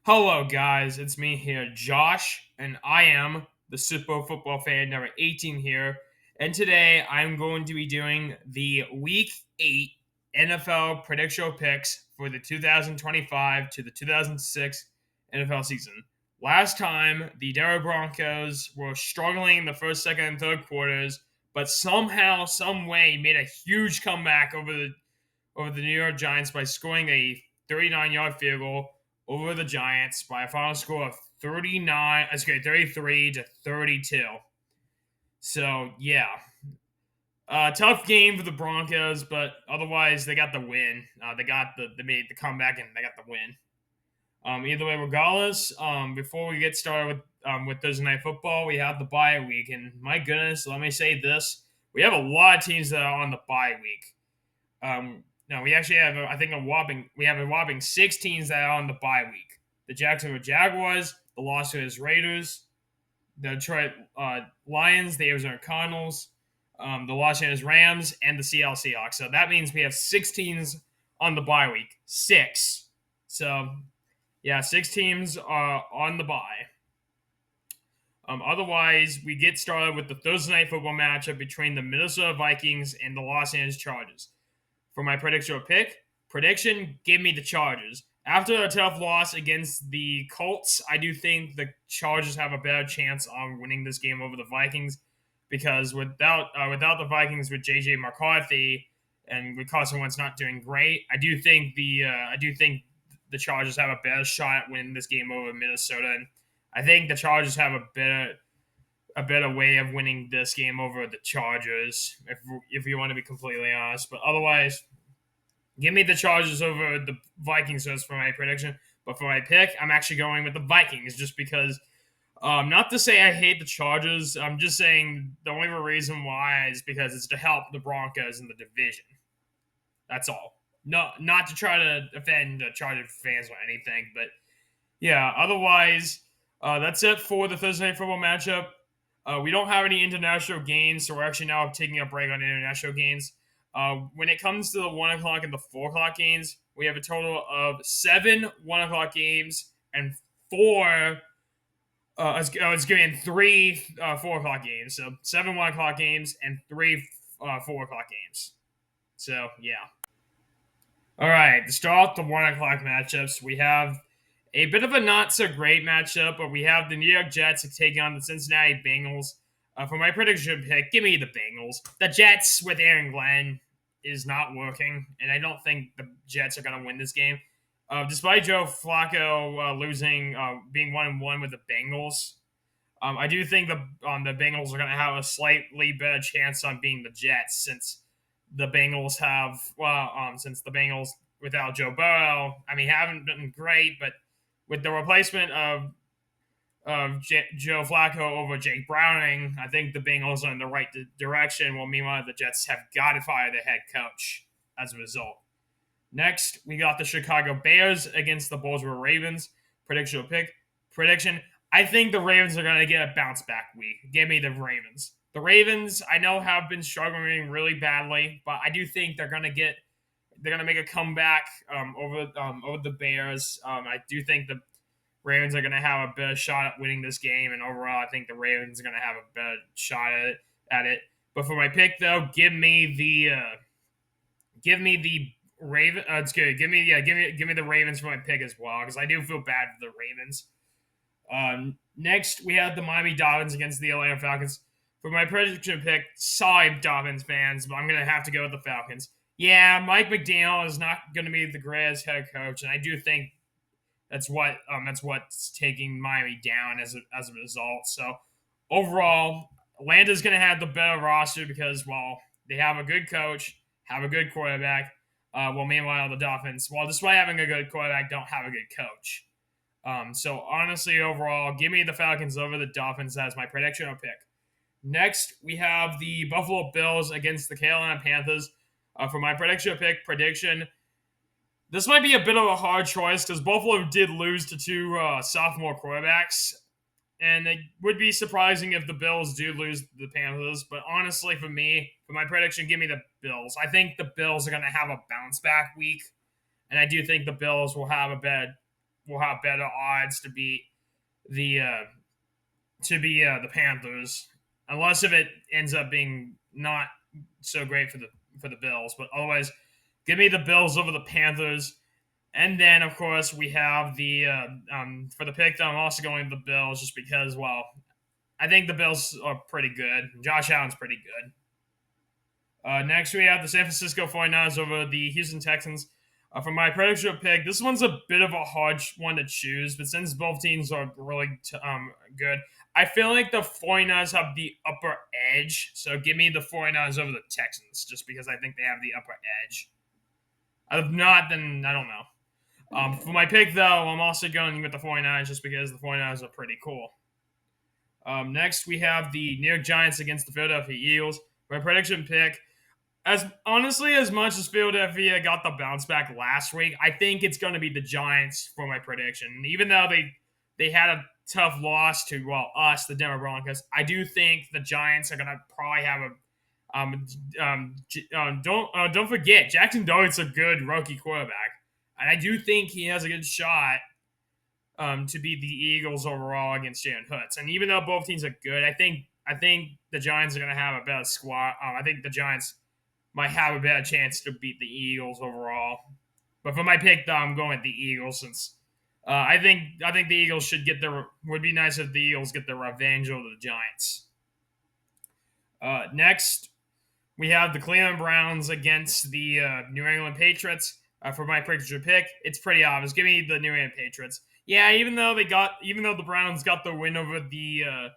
Hello, guys. It's me here, Josh, and I am the Super Bowl football fan number 18 here. And today I'm going to be doing the Week 8 NFL prediction picks for the 2025 to the 2006 NFL season. Last time, the Denver Broncos were struggling in the first, second, and third quarters, but somehow, some way, made a huge comeback over the New York Giants by scoring a 39-yard field goal over the Giants by a final score of 33 to 32. So, yeah. Tough game for the Broncos, but otherwise they got the win. They made the comeback and they got the win. Either way, regardless, before we get started with Thursday Night Football, we have the bye week, and my goodness, let me say this: we have a lot of teams that are on the bye week. No, we actually have, a whopping 6 teams that are on the bye week. The Jacksonville Jaguars, the Los Angeles Raiders, the Detroit Lions, the Arizona Cardinals, the Los Angeles Rams, and the Seattle Seahawks. So that means we have 6 teams on the bye week. 6. So, yeah, 6 teams are on the bye. Otherwise, we get started with the Thursday Night Football matchup between the Minnesota Vikings and the Los Angeles Chargers. For my prediction, give me the Chargers. After a tough loss against the Colts, I do think the Chargers have a better chance on winning this game over the Vikings because without the Vikings with JJ McCarthy and with Carson Wentz not doing great, I do think the Chargers have a better shot at winning this game over Minnesota, and I think the Chargers have a better way of winning this game over the Chargers, if you want to be completely honest. But otherwise, give me the Chargers over the Vikings just for my prediction. But for my pick, I'm actually going with the Vikings just because. Not to say I hate the Chargers. I'm just saying the only reason why is because it's to help the Broncos in the division. That's all. No, not to try to offend the Charger fans or anything, but yeah. Otherwise, that's it for the Thursday Night Football matchup. We don't have any international games, so we're actually now taking a break on international games. When it comes to the 1 o'clock and the 4 o'clock games, we have a total of 7 1 o'clock games and 4. It's giving 3 4 o'clock games. So 7 1 o'clock games and 3 4 o'clock games. So, yeah. All right, to start off the 1 o'clock matchups, we have a bit of a not so great matchup, but we have the New York Jets taking on the Cincinnati Bengals. For my prediction pick, give me the Bengals. The Jets with Aaron Glenn is not working, and I don't think the Jets are going to win this game. Despite Joe Flacco losing, being 1-1 with the Bengals, I do think the Bengals are going to have a slightly better chance on being the Jets since the Bengals without Joe Burrow, I mean, haven't been great, but with the replacement of Joe Flacco over Jake Browning, I think the Bengals are in the right direction. While meanwhile, the Jets have got to fire their head coach as a result. Next, we got the Chicago Bears against the Baltimore Ravens. Prediction. I think the Ravens are going to get a bounce back week. Give me the Ravens. The Ravens, I know, have been struggling really badly, but I do think they're going to make a comeback over the Bears. I do think the Ravens are going to have a better shot at winning this game, and overall, I think the Ravens are going to have a better shot at it. But for my pick, though, give me the Raven. It's good. Give me the Ravens for my pick as well because I do feel bad for the Ravens. Next, we have the Miami Dolphins against the Atlanta Falcons. For my prediction pick, sorry, Dolphins fans, but I'm going to have to go with the Falcons. Yeah, Mike McDaniel is not going to be the greatest head coach, and I do think that's what's taking Miami down as a result. So overall, Atlanta's going to have the better roster because, well, they have a good coach, have a good quarterback. Meanwhile, the Dolphins, despite having a good quarterback, don't have a good coach. So honestly, overall, give me the Falcons over the Dolphins as my prediction or pick. Next, we have the Buffalo Bills against the Carolina Panthers. For my prediction, this might be a bit of a hard choice because Buffalo did lose to 2 sophomore quarterbacks, and it would be surprising if the Bills do lose to the Panthers. But honestly, for my prediction, give me the Bills. I think the Bills are going to have a bounce back week, and I do think the Bills will have a will have better odds to beat the the Panthers, unless if it ends up being not so great for the Bills. But otherwise, give me the Bills over the Panthers. And then, of course, we have the for the pick. I'm also going with the Bills just because, well, I think the Bills are pretty good. Josh Allen's pretty good. Next, we have the San Francisco 49ers over the Houston Texans. For my prediction pick, this one's a bit of a hard one to choose, but since both teams are really good, I feel like the 49ers have the upper edge. So give me the 49ers over the Texans, just because I think they have the upper edge. If not, then I don't know. For my pick, though, I'm also going with the 49ers just because the 49ers are pretty cool. Next, we have the New York Giants against the Philadelphia Eagles. My prediction pick, as honestly as much as Philadelphia got the bounce back last week, I think it's going to be the Giants for my prediction. Even though they had a tough loss to us, the Denver Broncos, I do think the Giants are going to probably have a don't forget Jackson Darnold's a good rookie quarterback, and I do think he has a good shot to beat the Eagles overall against Jalen Hurts. And even though both teams are good, I think the Giants are going to have a better squad. I think the Giants might have a better chance to beat the Eagles overall. But for my pick, though, I'm going with the Eagles since I think the Eagles should get their. Would be nice if the Eagles get their revenge over the Giants. Next, we have the Cleveland Browns against the New England Patriots. For my prediction pick, it's pretty obvious. Give me the New England Patriots. Yeah, even though the Browns got the win over the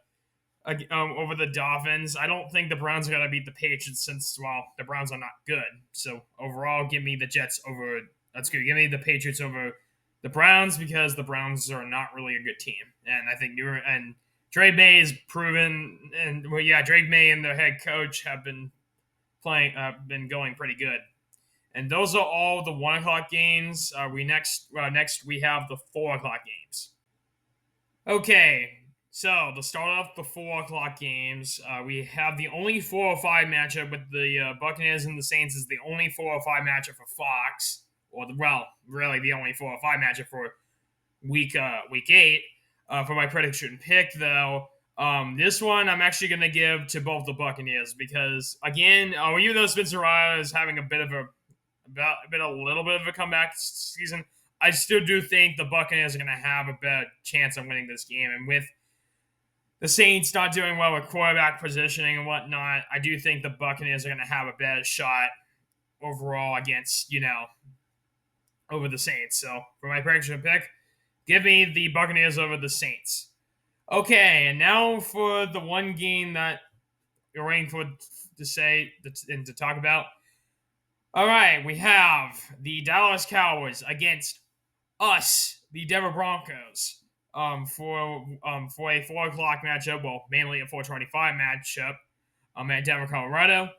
Dolphins, I don't think the Browns are gonna beat the Patriots since the Browns are not good. So overall, give me the Jets over. That's good. Give me the Patriots over the Browns because the Browns are not really a good team, and I think Drake May is proven, and Drake May and their head coach have been been going pretty good. And those are all the 1 o'clock games. Next we have the 4 o'clock games. Okay, so to start off the 4 o'clock games, we have the only 4-5 matchup with the Buccaneers and the Saints is the only 4-5 matchup for Fox, really the only 4-5 matchup for week 8. For my prediction pick, though, this one I'm actually going to give to both the Buccaneers because again, even though Spencer Rattler is having a little bit of a comeback season, I still do think the Buccaneers are going to have a better chance of winning this game. And with the Saints not doing well with quarterback positioning and whatnot, I do think the Buccaneers are going to have a better shot overall against, over the Saints. So for my prediction pick, give me the Buccaneers over the Saints. Okay, and now for the one game that you're waiting for to say and to talk about. All right, we have the Dallas Cowboys against us, the Denver Broncos, for a 4 o'clock matchup. Well, mainly a 4:25 matchup. At Denver, Colorado.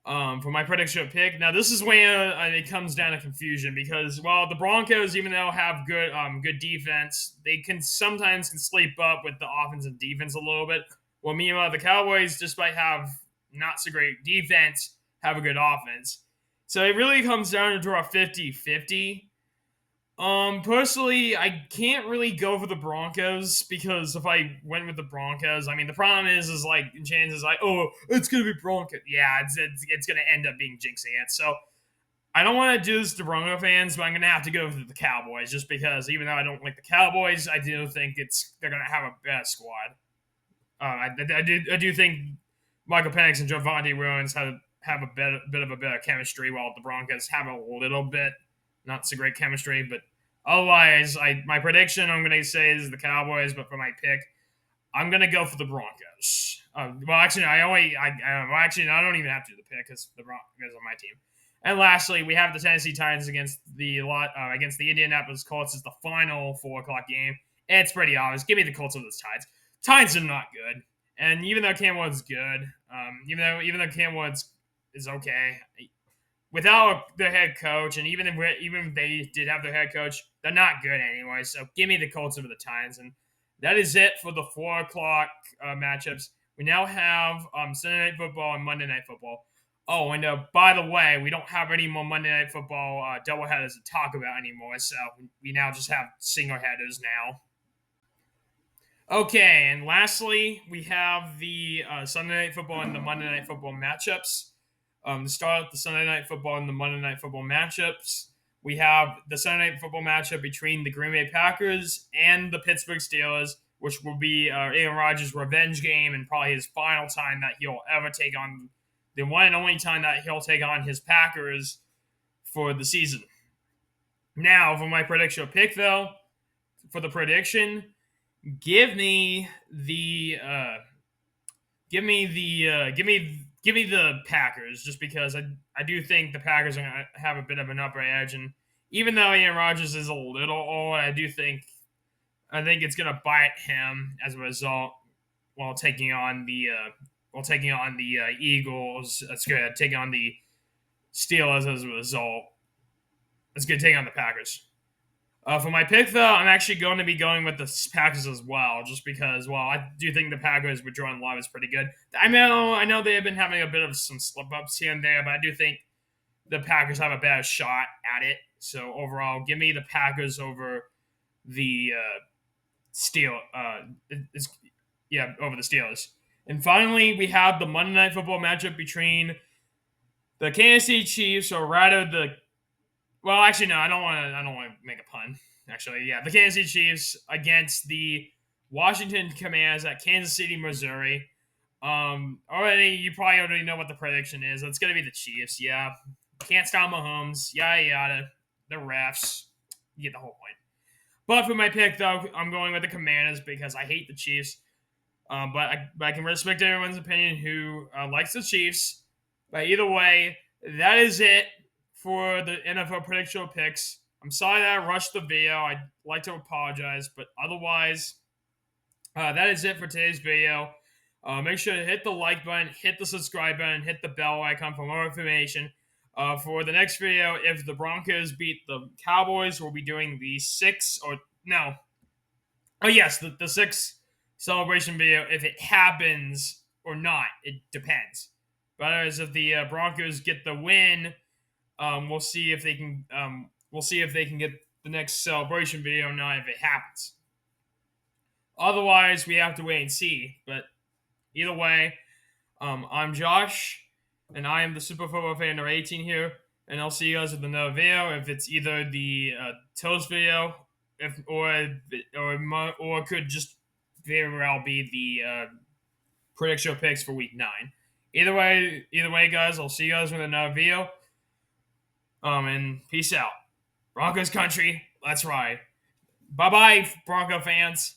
For my prediction pick, now this is where it comes down to confusion because the Broncos, even though have good defense, they can sometimes sleep up with the offense and defense a little bit. Well, meanwhile, the Cowboys, despite have not so great defense, have a good offense. So it really comes down to a 50-50. Personally, I can't really go for the Broncos because if I went with the Broncos, I mean, the problem is chances it's gonna be Broncos. Yeah, it's gonna end up being jinxing it. So I don't want to do this to Bronco fans, but I'm gonna have to go with the Cowboys just because even though I don't like the Cowboys, I do think they're gonna have a better squad. I do think Michael Penix and Javonte Williams have a bit of a better chemistry, while the Broncos have a little bit not so great chemistry. But otherwise, my prediction I'm going to say is the Cowboys, but for my pick, I'm going to go for the Broncos. I don't even have to do the pick because the Broncos are my team. And lastly, we have the Tennessee Titans against the Indianapolis Colts as the final 4 o'clock game. It's pretty obvious. Give me the Colts over the Titans. Titans are not good, and even though Cam Woods good, even though Cam Woods is okay, without their head coach, and even if they did have their head coach, they're not good anyway. So give me the Colts over the Titans, and that is it for the 4 o'clock matchups. We now have Sunday Night Football and Monday Night Football. Oh, and by the way, we don't have any more Monday Night Football doubleheaders to talk about anymore, so we now just have single headers now. Okay, and lastly, we have the Sunday Night Football and the Monday Night Football matchups. To start with the Sunday Night Football and the Monday Night Football matchups, we have the Sunday Night Football matchup between the Green Bay Packers and the Pittsburgh Steelers, which will be Aaron Rodgers' revenge game and probably his final time that he'll ever take on the one and only time that he'll take on his Packers for the season. Now, for my prediction pick, though, for the prediction, give me the give me the Packers, just because I do think the Packers are gonna have a bit of an upper edge, and even though Aaron Rodgers is a little old, I think it's gonna bite him as a result while taking on the Eagles. That's good. Taking on the Steelers as a result. It's good taking on the Packers. For my pick, though, I'm actually going to be going with the Packers as well, just because, well, I do think the Packers with Jordan Love is pretty good. I know they have been having a bit of some slip ups here and there, but I do think the Packers have a better shot at it. So overall, give me the Packers over the over the Steelers. And finally, we have the Monday Night Football matchup between the Kansas City Chiefs, or rather the well, actually, no, I don't want to make a pun. Actually, yeah, the Kansas City Chiefs against the Washington Commanders at Kansas City, Missouri. You probably already know what the prediction is. It's gonna be the Chiefs. Yeah, can't stop Mahomes. Yada yada. The refs. You get the whole point. But for my pick, though, I'm going with the Commanders because I hate the Chiefs. But I can respect everyone's opinion who likes the Chiefs. But either way, that is it for the NFL prediction picks. I'm sorry that I rushed the video. I'd like to apologize, but otherwise, that is it for today's video. Make sure to hit the like button, hit the subscribe button, hit the bell icon for more information. For the next video, if the Broncos beat the Cowboys, we'll be doing the the 6 celebration video. If it happens or not, it depends. But as if the Broncos get the win, we'll see if they can. Get the next celebration video or not if it happens. Otherwise, we have to wait and see. But either way, I'm Josh, and I am the Super Football Fan number 18 here. And I'll see you guys with another video. If it's either the Toast video, or it could just very well be the prediction picks for Week 9. Either way, guys, I'll see you guys with another video. And peace out. Broncos country, let's ride. Bye-bye, Bronco fans.